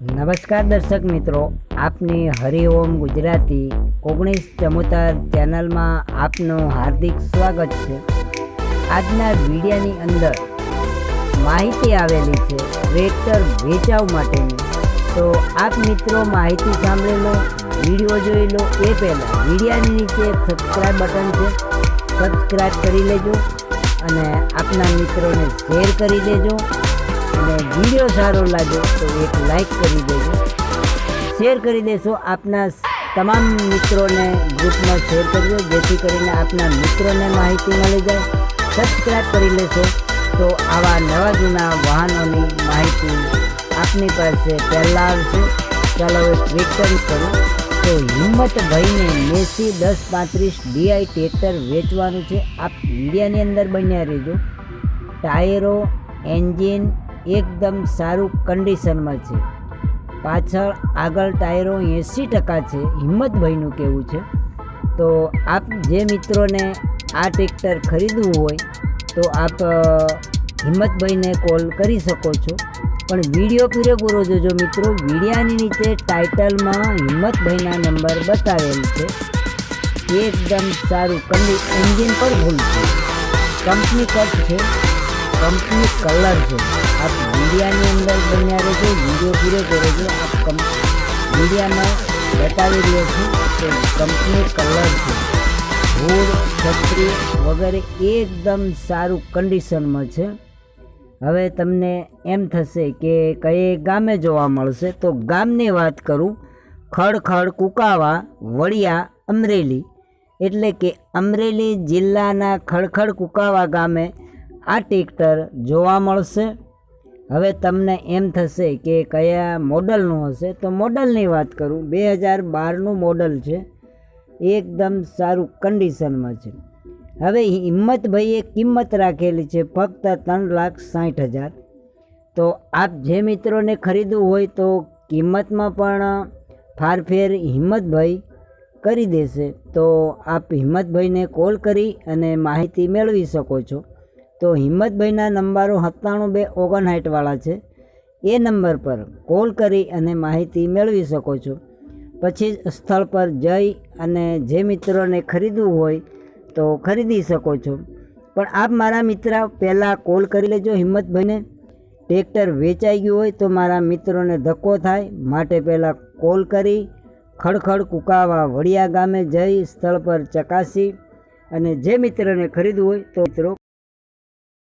નમસ્કાર દર્શક મિત્રો, આપની હરિઓમ ગુજરાતી 1974 ચેનલમાં આપનું હાર્દિક સ્વાગત છે। આજના વિડીયોની અંદર માહિતી આવેલી છે ટ્રેક્ટર વેચાવ માટેની। તો આપ મિત્રો માહિતી સાંભળી લો, વિડીયો જોઈ લો એ પહેલાં વિડીયોની નીચે સબસ્ક્રાઈબ બટન છે, સબસ્ક્રાઈબ કરી લેજો અને આપના મિત્રોને શેર કરી દેજો અને વિડીયો સારો લાગે તો એક લાઈક કરી દેજો। શેર કરી દેશો, આપના તમામ મિત્રોને ગ્રુપમાં શેર કરજો જેથી કરીને આપના મિત્રોને માહિતી મળી જાય। સબસ્ક્રાઈબ કરી લેશો તો આવા નવા જૂના વાહનોની માહિતી આપની પાસે પહેલાં આવશે। ચાલો હવે ટ્રેક્ટર કરું તો હિંમતભાઈને મેસી 1035 DI ટ્રેક્ટર વેચવાનું છે। આપ વિડીયાની અંદર બન્યા રહેજો। ટાયરો, એન્જિન એકદમ સારું કન્ડિશનમાં છે। પાછળ આગળ ટાયરો 80% છે, હિંમતભાઈનું કહેવું છે। તો આપ જે મિત્રોને આ ટ્રેક્ટર ખરીદવું હોય તો આપ હિંમતભાઈને કોલ કરી શકો છો, પણ વિડીયો પૂરેપૂરો જોજો મિત્રો। વિડીયાની નીચે ટાઇટલમાં હિંમતભાઈના નંબર બતાવેલ છે। એકદમ સારું એન્જિન પણ ફૂલ છે, કંપની કટ છે, કંપની કલર છે। આપ મીડિયાની અંદર બન્યા રહેજો, વિડીયો પૂરો કરેજો। આપ મીડિયામાં બતાવી રહ્યો છું કે કંપની કલર છે, હુડ છત્રી વગેરે એકદમ સારું કન્ડિશનમાં છે। હવે તમને એમ થશે કે કઈ ગામે જોવા મળશે, તો ગામની વાત કરું, ખડખડ કુકાવા વડિયા અમરેલી, એટલે કે અમરેલી જિલ્લાના ખડખડ કુકાવા ગામે આ ટ્રેક્ટર જોવા મળશે। હવે તમને એમ થશે કે કયા મોડલનું હશે, તો મોડલની વાત કરું 2012નું મોડલ છે, એકદમ સારું કન્ડિશનમાં છે। હવે હિંમતભાઈએ કિંમત રાખેલી છે ફક્ત 3,60,000। તો આપ જે મિત્રોને ખરીદવું હોય તો કિંમતમાં પણ ફારફેર હિંમતભાઈ કરી દેશે। તો આપ હિંમતભાઈને કોલ કરી અને માહિતી મેળવી શકો છો। તો હિંમતભાઈના નંબરો 97 259 વાળા છે, એ નંબર પર કોલ કરી અને માહિતી મેળવી શકો છો। પછી સ્થળ પર જઈ અને જે મિત્રોને ખરીદવું હોય તો ખરીદી શકો છો। પણ આપ મારા મિત્ર પહેલાં કોલ કરી લેજો હિંમતભાઈને। ટ્રેક્ટર વેચાઈ ગયું હોય તો મારા મિત્રોને ધક્કો થાય, માટે પહેલાં કોલ કરી ખડખડ કુકાવા વડિયા ગામે જઈ સ્થળ પર ચકાસી અને જે મિત્રને ખરીદવું હોય તો મિત્રો